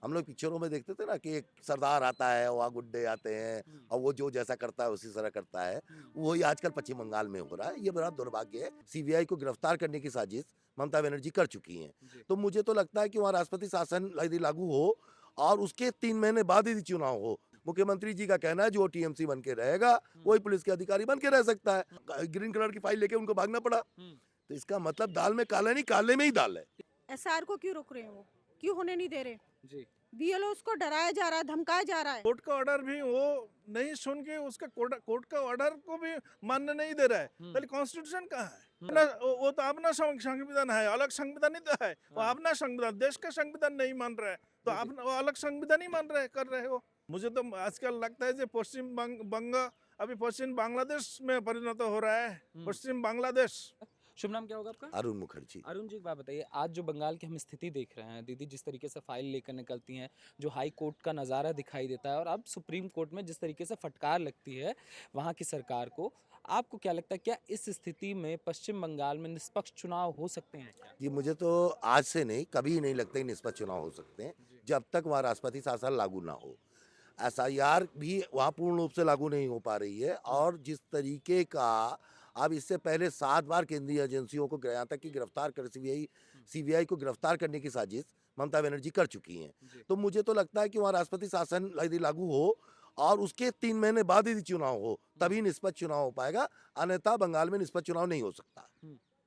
हम लोग पिक्चरों में देखते थे ना कि एक सरदार आता है, वहाँ गुंडे आते हैं और वो जो जैसा करता है उसी तरह करता है। वही आजकल पश्चिम बंगाल में हो रहा है। ये बड़ा दुर्भाग्य है। सीबीआई को गिरफ्तार करने की साजिश ममता बनर्जी कर चुकी हैं। जी। तो मुझे तो लगता है कि वहाँ राष्ट्रपति शासन यदि लागू हो और उसके 3 महीने बाद यदि चुनाव हो, मुख्यमंत्री जी का कहना है जो टीएमसी बन के रहेगा, वही पुलिस के अधिकारी बन के रह सकता है। ग्रीन कलर की फाइल लेके उनको भागना पड़ा। तो इसका मतलब दाल में काला नहीं, काले में ही दाल है। एसआर को क्यों रोक रहे हैं वो? क्यों होने नहीं दे रहे? जी। बीएलओ को डराया जा रहा है, धमकाया जा रहा है। कोर्ट का ऑर्डर भी वो नहीं सुन के उसका कोर्ट का ऑर्डर को भी मानने नहीं दे रहा है। पहले कॉन्स्टिट्यूशन कहाँ है वो तो अपना संविधान है, अलग संविधान नहीं तो है। वो अपना संविधान, देश का संविधान नहीं मान रहा है तो आप वो अलग संविधान ही मान रहे कर रहे हो। मुझे तो आजकल लगता है जो पश्चिम बंग अभी पश्चिम बांग्लादेश में परिणत हो रहा है। पश्चिम बांग्लादेश। शुभ नाम क्या होगा आपका? अरुण मुखर्जी। अरुण जी, एक बात बताइए, आज जो बंगाल की हम स्थिति देख रहे हैं, दीदी जिस तरीके से फाइल लेकर निकलती हैं, जो हाई कोर्ट का नज़ारा दिखाई देता है और अब सुप्रीम कोर्ट में जिस तरीके से फटकार लगती है वहाँ की सरकार को, आपको क्या लगता है, क्या इस स्थिति में पश्चिम बंगाल में निष्पक्ष चुनाव हो सकते हैं क्या? जी, मुझे तो आज से नहीं, कभी नहीं लगता कि निष्पक्ष चुनाव हो सकते हैं, जब तक वहाँ राष्ट्रपति शासन लागू ना हो। एसआईआर भी वहाँ पूर्ण रूप से लागू नहीं हो पा रही है और जिस तरीके का अब इससे पहले 7 बार केंद्रीय एजेंसियों को यहाँ तक कि गिरफ्तार कर सीबीआई को गिरफ्तार करने की साजिश ममता बनर्जी कर चुकी हैं। तो मुझे तो लगता है कि वहाँ राष्ट्रपति शासन यदि लागू हो और उसके 3 महीने बाद यदि चुनाव हो, तभी निष्पक्ष चुनाव हो पाएगा, अन्यथा बंगाल में निष्पक्ष चुनाव नहीं हो सकता।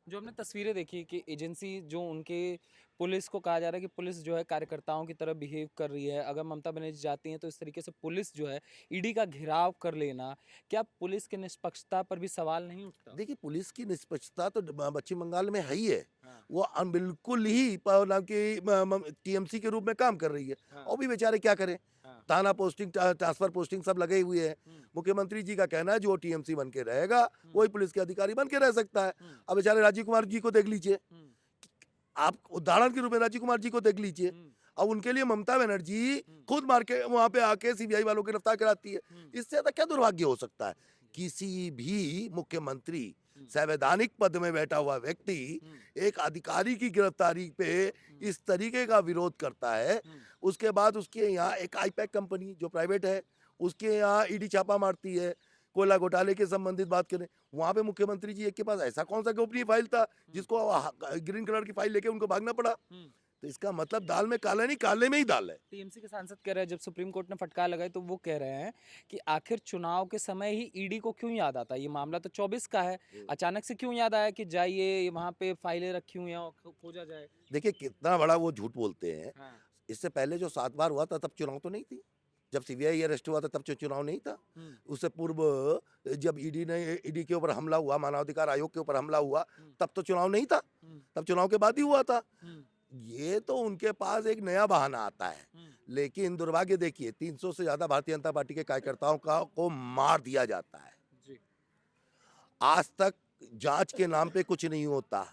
जो हमने तस्वीरें देखी कि एजेंसी जो उनके पुलिस को कहा जा रहा है कि पुलिस जो है कार्यकर्ताओं की तरह बिहेव कर रही है, अगर ममता बनर्जी जाती हैं तो इस तरीके से पुलिस जो है ईडी का घेराव कर लेना, क्या पुलिस की निष्पक्षता पर भी सवाल नहीं उठता? देखिए, पुलिस की निष्पक्षता तो पश्चिम बंगाल में है ही है। हाँ। वो बिल्कुल ही नाम की टीएमसी के रूप में काम कर रही है। हाँ। और भी बेचारे क्या करें? हाँ। थाना पोस्टिंग, ट्रांसफर पोस्टिंग सब लगे हुए हैं। मुख्यमंत्री जी का कहना है जो टीएमसी बन के रहेगा, वही पुलिस के अधिकारी बन के रह सकता है। अब बेचारे राजीव कुमार जी को देख लीजिए। आप उदाहरण के रूप में राजीव कुमार जी को देख लीजिए। अब उनके लिए ममता बनर्जी खुद मार के वहां पे आके सीबीआई वालों की गिरफ्तार कराती है। इससे ज्यादा क्या दुर्भाग्य हो सकता है? किसी भी मुख्यमंत्री, संवैधानिक पद में बैठा हुआ व्यक्ति एक अधिकारी की गिरफ्तारी पे इस तरीके का विरोध करता है, उसके बाद उसके यहाँ एक आईपैक कंपनी जो प्राइवेट है, उसके यहाँ ईडी छापा मारती है। कोयला घोटाले के संबंधित बात करें, वहां पे मुख्यमंत्री जी के पास ऐसा कौन सा गोपनीय फाइल था जिसको ग्रीन कलर की फाइल लेके उनको भागना पड़ा? तो इसका मतलब दाल में काला नहीं, काले में ही दाल है। टीएमसी के सांसद कह रहे हैं, जब सुप्रीम कोर्ट ने फटकार लगाई तो वो कह रहे हैं कि आखिर चुनाव के समय ही ईडी को क्यों याद आता है? ये मामला तो 24 का है, अचानक से क्यों याद आया कि जाइए वहां पे फाइलें रखी हुई हैं और खोजा जाए? देखिए कितना बड़ा वो झूठ बोलते हैं। हाँ। इससे पहले जो 7 बार हुआ था तब चुनाव तो नहीं थी। जब सीबीआई अरेस्ट हुआ था तब चुनाव नहीं था। उससे पूर्व जब ईडी के ऊपर हमला हुआ, मानवाधिकार आयोग के ऊपर हमला हुआ, तब तो चुनाव नहीं था। तब चुनाव के बाद ही हुआ था। ये तो उनके पास एक नया बहाना आता है। लेकिन दुर्भाग्य देखिए, 300 से ज्यादा भारतीय जनता पार्टी के कार्यकर्ताओं को मार दिया जाता है। जी। आज तक जांच के नाम पे कुछ नहीं होता।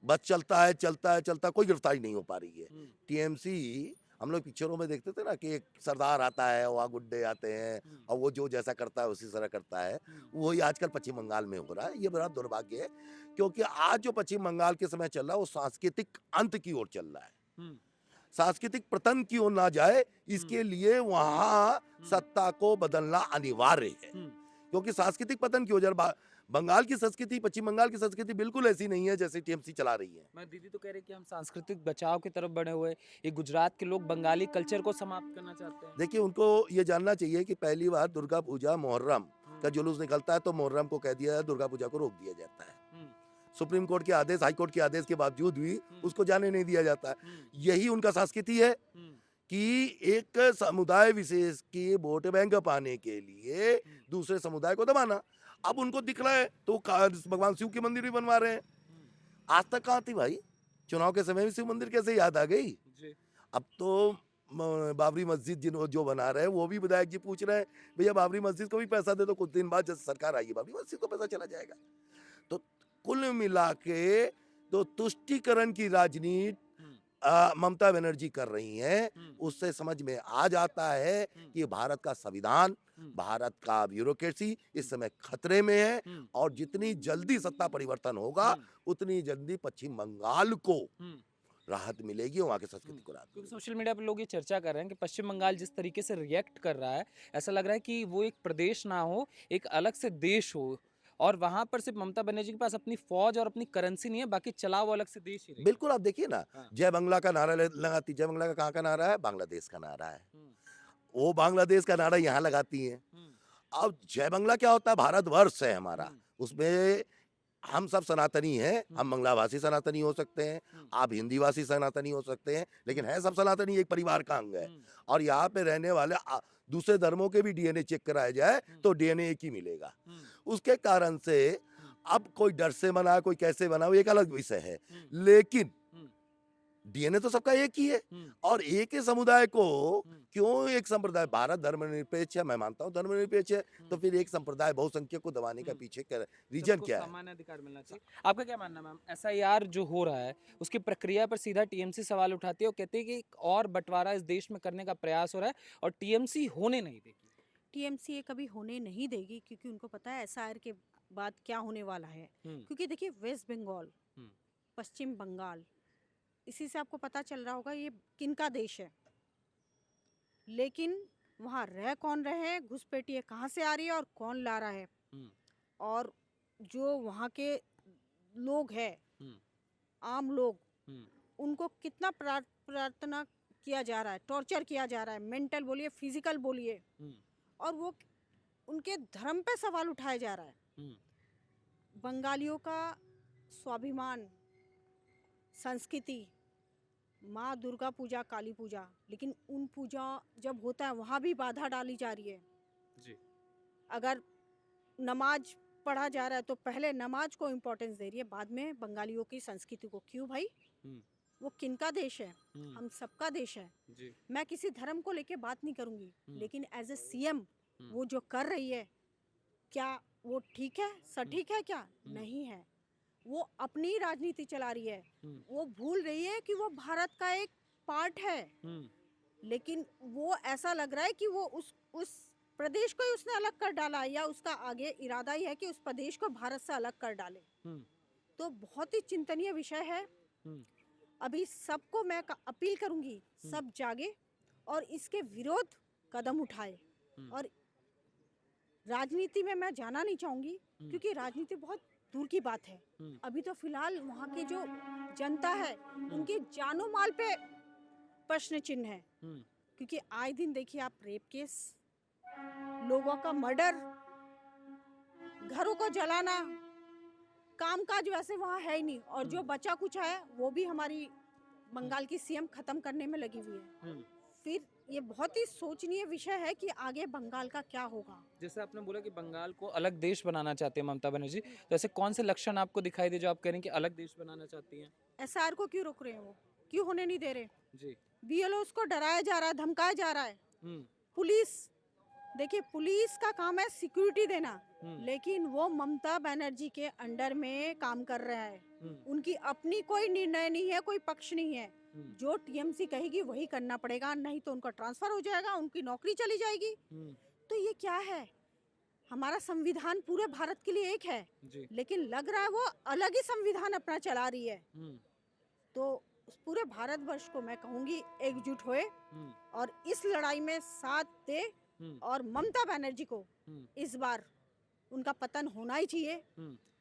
बस चलता है, चलता है, चलता, कोई गिरफ्तारी नहीं हो पा रही है। टीएमसी, हम लोग पिक्चरों में देखते थे ना कि एक सरदार आता है, वहाँ गुंडे आते हैं और वो जो जैसा करता है उसी तरह करता है। वही आजकल पश्चिम बंगाल में हो रहा है। ये बड़ा दुर्भाग्य है, क्योंकि आज जो पश्चिम बंगाल के समय चल रहा है वो सांस्कृतिक अंत की ओर चल रहा है। सांस्कृतिक पतन की ओर ना जाए, इसके लिए वहाँ सत्ता को बदलना अनिवार्य है। क्योंकि सांस्कृतिक पतन की वजह बंगाल की संस्कृति, पश्चिम बंगाल की संस्कृति बिल्कुल ऐसी नहीं है जैसे टीएमसी चला रही है। मैं दीदी तो कह रहे कि हम सांस्कृतिक बचाव की तरफ बढ़े हुए, ये गुजरात के लोग बंगाली कल्चर को समाप्त करना चाहते हैं। देखिए, उनको ये जानना चाहिए कि पहली बार दुर्गा पूजा, मुहर्रम का जुलूस निकलता है तो मुहर्रम को कह दिया है, दुर्गा पूजा को रोक दिया जाता है। सुप्रीम कोर्ट के आदेश, हाई कोर्ट के आदेश के बावजूद भी उसको जाने नहीं दिया जाता है। यही उनका संस्कृति है कि एक समुदाय विशेष की वोट बैंक पाने के लिए दूसरे समुदाय को दबाना। अब उनको दिख रहा है तो भगवान शिव के मंदिर भी बनवा रहे हैं। आज तक कहाँ थी भाई? चुनाव के समय में शिव मंदिर कैसे याद आ गई? अब तो बाबरी मस्जिद जो बना रहे हैं वो भी विधायक जी पूछ रहे हैं, भैया बाबरी मस्जिद को भी पैसा दे दो, कुछ दिन बाद जब सरकार आएगी बाबरी मस्जिद को पैसा चला जाएगा। तो कुल मिला के तो तुष्टीकरण की राजनीति ममता बनर्जी कर रही हैं। उससे समझ में आ जाता है कि भारत का संविधान, भारत का ब्यूरोक्रेसी इस समय खतरे में है और जितनी जल्दी सत्ता परिवर्तन होगा उतनी जल्दी पश्चिम बंगाल को राहत मिलेगी, वहाँ की संस्कृति को राहत क्योंकि मिलेगी। सोशल मीडिया पे लोग ये चर्चा कर रहे हैं कि पश्चिम बंगाल जिस तरीके से रिएक्ट कर रहा है, ऐसा लग रहा है कि वो एक प्रदेश ना हो, एक अलग से देश हो, और वहां पर सिर्फ ममता बनर्जी के पास अपनी फौज और अपनी करेंसी नहीं है, बाकी चला वो अलग से देश ही रही। बिल्कुल, आप देखिए ना, हाँ। जय बांग्ला का नारा लगाती, जय बांग्ला का कहाँ का नारा है? बांग्लादेश का नारा है। हम्म, वो बांग्लादेश का नारा यहाँ लगाती हैं। हम्म, अब जय बांग्ला क्या होता है? भारतवर्ष है हमारा, हम्म, उसमें हम सब सनातनी हैं, हम हम्म, बांग्लाभाषी सनातनी हो सकते हैं, हम्म, आप हिंदीभाषी सनातनी हो सकते हैं, लेकिन है सब सनातनी, एक परिवार का अंग है। हम्म, और यहाँ पे रहने वाले दूसरे धर्मों के भी डीएनए चेक कराया जाए तो डीएनए एक ही मिलेगा। हम्म, उसके कारण से अब कोई डर से बना, कोई कैसे बना, वो एक अलग विषय है, हम्म, लेकिन हम्म, डीएनए तो सबका एक ही है। हम्म, और एक ही समुदाय को हम्म, क्यों एक संप्रदाय, भारत धर्मनिरपेक्ष है, मैं मानता हूँ धर्मनिरपेक्ष है, तो फिर एक संप्रदाय बहुसंख्यक को दबाने का पीछे रीजन सबको क्या है? सामान्य अधिकार मिलना चाहिए। आपका क्या मानना है मैम, एसआईआर जो हो रहा है उसकी प्रक्रिया पर सीधा टीएमसी सवाल उठाती है और कहते हैं कि एक और बंटवारा इस देश में करने का प्रयास हो रहा है और टीएमसी होने नहीं देगी। टीएमसी ये कभी होने नहीं देगी, क्योंकि उनको पता है एसआईआर के बाद क्या होने वाला है। हम्म, क्योंकि देखिए, वेस्ट बंगाल, हम्म, पश्चिम बंगाल, इसी से आपको पता चल रहा होगा ये किनका देश है। लेकिन वहाँ रह कौन रहे हैं, घुसपैठिए कहाँ से आ रही है और कौन ला रहा है, हम्म, और जो वहाँ के लोग हैं, हम्म, आम लोग, हम्म, उनको कितना प्रार्थना किया जा रहा है, टॉर्चर किया जा रहा है, मेंटल बोलिए, फिजिकल बोलिए, हम्म, और वो उनके धर्म पे सवाल उठाया जा रहा है। हम्म, बंगालियों का स्वाभिमान, संस्कृति, माँ दुर्गा पूजा, काली पूजा, लेकिन उन पूजा जब होता है वहाँ भी बाधा डाली जा रही है। जी, अगर नमाज पढ़ा जा रहा है तो पहले नमाज को इम्पोर्टेंस दे रही है, बाद में बंगालियों की संस्कृति को। क्यों भाई? हम्म, वो किनका देश है? हम्म, हम सबका देश है। जी, मैं किसी धर्म को लेके बात नहीं करूंगी, लेकिन एज ए सीएम हम्म, वो जो कर रही है, क्या वो ठीक है? सटीक है क्या? नहीं है। वो अपनी राजनीति चला रही है। हम्म, वो भूल रही है कि वो भारत का एक पार्ट है, हम्म, लेकिन वो ऐसा लग रहा है कि वो उस प्रदेश को ही उसने अलग कर डाला है, या उसका आगे इरादा ही है कि उस प्रदेश को भारत से अलग कर डाले। हम्म, तो बहुत ही चिंतनीय विषय है। हम्म, अभी सबको मैं अपील करूंगी, सब जागे और इसके विरोध कदम उठाए। और राजनीति में मैं जाना नहीं चाहूंगी, क्योंकि राजनीति बहुत दूर की बात है। अभी तो फिलहाल वहाँ की जो जनता है, उनकी जानो माल पे प्रश्न चिन्ह है। क्योंकि आए दिन देखिए आप, रेप केस, लोगों का मर्डर, घरों को जलाना, कामकाज वैसे वहाँ है ही नहीं, और जो बचा कुछ है वो भी हमारी बंगाल की सीएम खत्म करने में लगी हुई है। फिर ये बहुत ही सोचनीय विषय है कि आगे बंगाल का क्या होगा। जैसे आपने बोला कि बंगाल को अलग देश बनाना चाहते हैं ममता बनर्जी, तो ऐसे कौन से लक्षण आपको दिखाई दे जो आप कह रहे हैं कि अलग देश बनाना चाहती हैं? एसआर को क्यों रोक रहे हैं? वो क्यों होने नहीं दे रहे? जी, बीएलओस को डराया जा रहा है, धमकाया जा रहा है। पुलिस, देखिए पुलिस का काम है सिक्योरिटी देना, लेकिन वो ममता बनर्जी के अंडर में काम कर रहा है। उनकी अपनी कोई निर्णय नहीं है, कोई पक्ष नहीं है। जो टीएमसी कहेगी वही करना पड़ेगा, नहीं तो उनका ट्रांसफर हो जाएगा, उनकी नौकरी चली जाएगी। तो ये क्या है? हमारा संविधान पूरे भारत के लिए एक है, लेकिन लग रहा है वो अलग ही संविधान अपना चला रही है। तो पूरे भारतवर्ष को मैं कहूंगी एकजुट होए और इस लड़ाई में साथ दे, और ममता बनर्जी को इस बार उनका पतन होना ही चाहिए,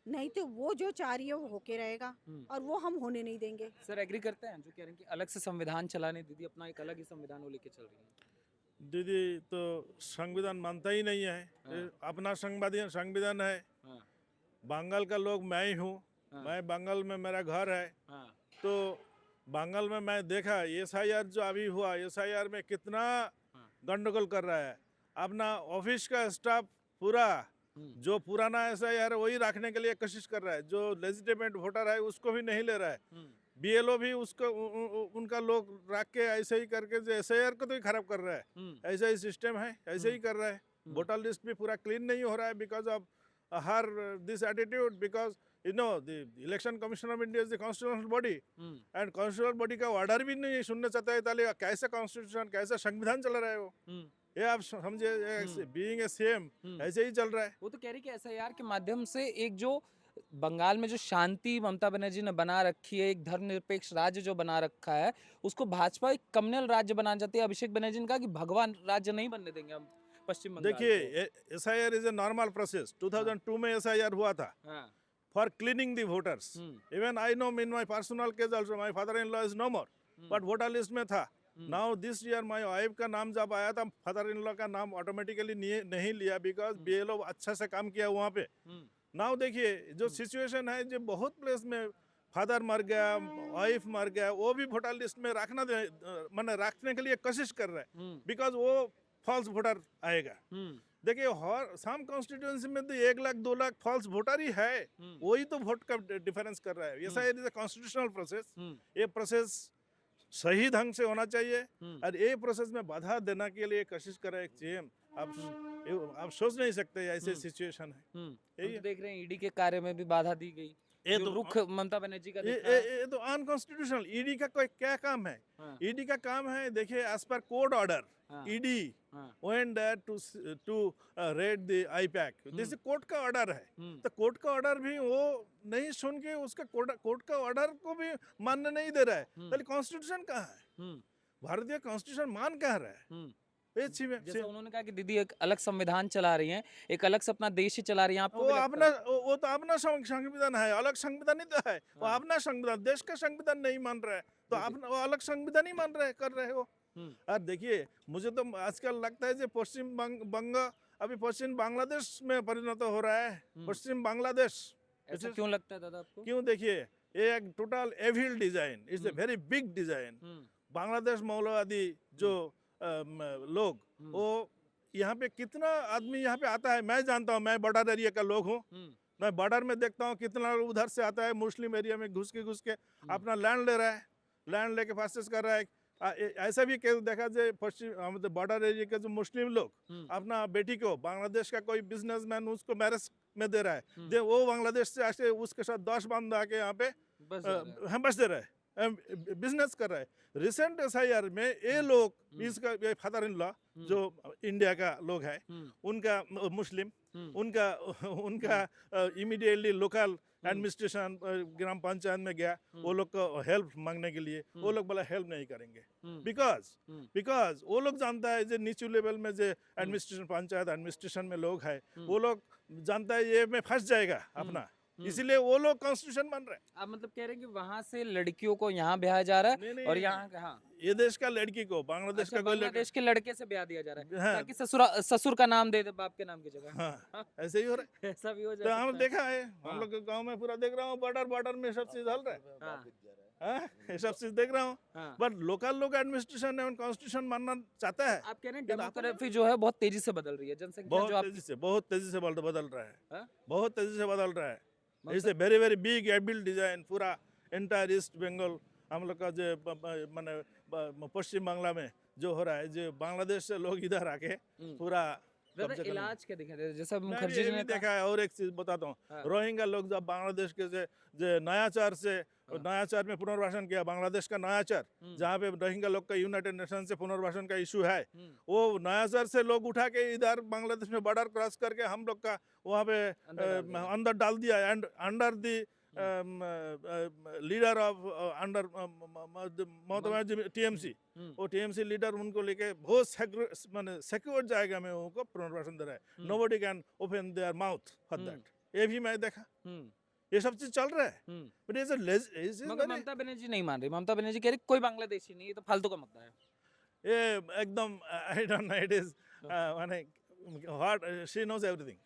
नहीं तो वो जो चाह रही है वो होके रहेगा, और वो हम होने नहीं देंगे। सर एग्री करते हैं जो कह रहे हैं कि अलग से संविधान चलाने दीदी अपना एक अलग ही संविधान वो लेके चल रही है? दीदी तो संविधान मानता ही नहीं है। अपना संविधान है। बंगाल का लोग मैं ही हूँ। मैं बंगाल में, मेरा घर है। तो बंगाल में मैं देखा एसआईआर जो अभी हुआ, एसआईआर में कितना गंडगोल कर रहा है। अपना ऑफिस का स्टाफ पूरा जो पुराना एसआईआर वही रखने के लिए कोशिश कर रहा है। जो लेजिटिमेट वोटर है उसको भी नहीं ले रहा है। बीएलओ भी उसको उनका लोग रख के ऐसे ही करके जो एसआईआर को तो ही खराब कर रहा है। ऐसा ही सिस्टम है, ऐसे ही कर रहा है। वोटर लिस्ट भी पूरा क्लीन नहीं हो रहा है because of her this attitude. Because you know the election commission of India is the constitutional body and constitutional body का ऑर्डर भी नहीं सुनना चाहता है। ताले कैसा कॉन्स्टिट्यूशन, कैसा संविधान चल रहा है वो, ये आप समझे। बीइंग ए सीएम ऐसे ही चल रहा है। वो तो कह रही कि एसआईआर के माध्यम से एक जो बंगाल में जो शांति ममता बनर्जी ने बना रखी है, एक धर्मनिरपेक्ष राज्य जो बना रखा है, उसको भाजपा एक कम्युनल राज्य बनाना चाहती है। अभिषेक बनर्जी ने कहा कि भगवान राज्य नहीं बनने देंगे हम पश्चिम बंगाल को। देखिए SIR is a normal process. 2002 में SIR हुआ था हाँ, for cleaning the voters. Even I know in my personal case also my father in law is no more, but voter list में था। Now this year my wife का नाम जब आया था, फादर इन लॉ का नाम ऑटोमेटिकली नहीं लिया, बिकॉज BLO अच्छा से काम किया वहाँ पे। नाउ देखिए जो सिचुएशन है, जो बहुत प्लेस में फादर मर गया, वाइफ मर गया, वो भी वोटर लिस्ट में मैंने रखने के लिए कोशिश कर रहा है, बिकॉज वो फॉल्स वोटर आएगा। देखिए हर सम कॉन्स्टिट्यूएंसी में तो 1 लाख 2 लाख फॉल्स वोटर ही है, वही तो वोट का डिफरेंस कर रहा है। ऐसा इज अ कॉन्स्टिट्यूशनल प्रोसेस। ये प्रोसेस सही ढंग से होना चाहिए, और ये प्रोसेस में बाधा देने के लिए कोशिश कर रहा है CM। आप सोच नहीं सकते ऐसे सिचुएशन है। हम यही तो देख रहे हैं ईडी के कार्य में भी बाधा दी गई। ये जो तो रुख ममता बनर्जी का ये दिख रहा है। ये तो अनकॉन्स्टिट्यूशनल। ईडी का कोई क्या काम है? हाँ, ईडी का काम है, देखिए एज पर कोर्ट ऑर्डर हाँ, ईडी हाँ, went there to raid the IPAC. This court का ऑर्डर है, तो कोर्ट का ऑर्डर भी वो नहीं सुन के उसका कोर्ट का ऑर्डर को भी मानने नहीं दे रहा है। पहले कॉन्स्टिट्यूशन कहाँ है? भारतीय कॉन्स्टिट्यूशन मान कहाँ रहा है? ये चीज में जैसा उन्होंने कहा कि दीदी एक अलग संविधान चला रही हैं, एक अलग से अपना देश ही चला रही हैं, आपको वो भी लगता अपना है? वो तो अपना संविधान है, अलग संविधान नहीं तो है। वो हाँ। अपना संविधान, देश का संविधान नहीं मान रहा है, तो अपना वो अलग संविधान ही मान रहे कर रहे हो। और देखिए मुझे तो आजकल लगता है जो पश्चिम बंग अभी पश्चिम बांग्लादेश में परिणत हो रहा है। पश्चिम बांग्लादेश ऐसा क्यों लगता है दादा आपको? क्यों? देखिए ये एक total evil design, it's a very big design. Bangladesh मौलवादी जो लोग, वो यहाँ पे कितना आदमी यहाँ पे आता है, मैं जानता हूँ, मैं बॉर्डर एरिया का लोग हूँ। मैं बॉर्डर में देखता हूँ कितना लोग उधर से आता है, मुस्लिम एरिया में घुस के अपना लैंड ले रहा है, लैंड लेके फास्टेस कर रहा है। ऐसा भी केस देखा जाए पश्चिम बॉर्डर एरिया के जो मुस्लिम लोग अपना बेटी को बांग्लादेश का कोई बिजनेसमैन उसको मैरिज में दे रहा है, दे वो बांग्लादेश से आके उसके साथ 10 बंदा आके यहाँ पे हम बस दे रहा है, बिजनेस कर रहा है। रिसेंट SIR में ये लोग, इसका फादर इन लॉ जो इंडिया का लोग है, उनका मुस्लिम, उनका इमीडिएटली लोकल एडमिनिस्ट्रेशन ग्राम पंचायत में गया, वो लोग को हेल्प मांगने के लिए, वो लोग बोला हेल्प नहीं करेंगे, बिकॉज वो लोग जानता है जो नीचे लेवल में जो एडमिनिस्ट्रेशन पंचायत एडमिनिस्ट्रेशन में लोग है, वो लोग जानता है ये में फंस जाएगा अपना, इसीलिए वो लोग कॉन्स्टिट्यूशन बन रहे हैं। आप मतलब कह रहे हैं कि वहां से लड़कियों को यहाँ ब्याह जा रहा नहीं, है नहीं, और नहीं। यहाँ हाँ, ये देश का लड़की को बांग्लादेश अच्छा, का कोई बांग्लादेश के लड़के से ब्याह दिया जा रहा है हाँ। ताकि ससुर का नाम दे दे बाप के नाम की जगह। हाँ, ऐसे ही हो रहा है। ऐसा भी हो तो जाता हम है। देखा है, हम हाँ। लोग के गांव में पूरा देख रहा हूँ, बॉर्डर में सब चीज हल रहा है। हाँ, हाँ, ये सब चीज देख रहा हूँ, हाँ। बट लोकल लोग एडमिनिस्ट्रेशन है, कॉन्स्टिट्यूशन मानना चाहता है। आप कह रहे हैं ये तो डेमोग्राफी जो है बहुत तेजी से बदल रही है, जनसंख्या जो बहुत तेजी से बदल रहा है, हाँ? बहुत तेजी से बदल रहा है। मतलब- it's a very very big AVL design, पूरा एंटायर ईस्ट बंगाल हम लोग का जो माने पश्चिम बांग्ला में जो हो रहा है, जो बांग्लादेश से लोग इधर आके पूरा दादा कब्जा करने- इलाज क्या दिखा दे जैसा मैंने मुखर्जी ये ने भी कहा। देखा है। और एक चीज बताता हूँ, हाँ। रोहिंग्या लोग जब बांग्लादेश के जो नयाचार में पुनर्वासन किया, बांग्लादेश का नयाचार जहाँ पे रोहिंग्या लोग का यूनाइटेड नेशन से पुनर्वासन का इशू है, वो नयाचार से लोग उठा के इधर बांग्लादेश में बॉर्डर क्रॉस करके हम लोग का वहाँ पे अंदर डाल दिया, and under the leader of under TMC, वो TMC लीडर उनको लेके बहुत सिक्योर जाएगा में उनको पुनर्वासन दे रहा है। Nobody can open their mouth for that. ये भी मैं देखा, ये सब चीज चल रहा है। बट मगर ममता बनर्जी नहीं मान रही, ममता बनर्जी कह रही कोई बांग्लादेशी नहीं, ये तो फालतू का मुद्दा है। ये एकदम I don't know, it is माने व्हाट शी नोज एवरीथिंग।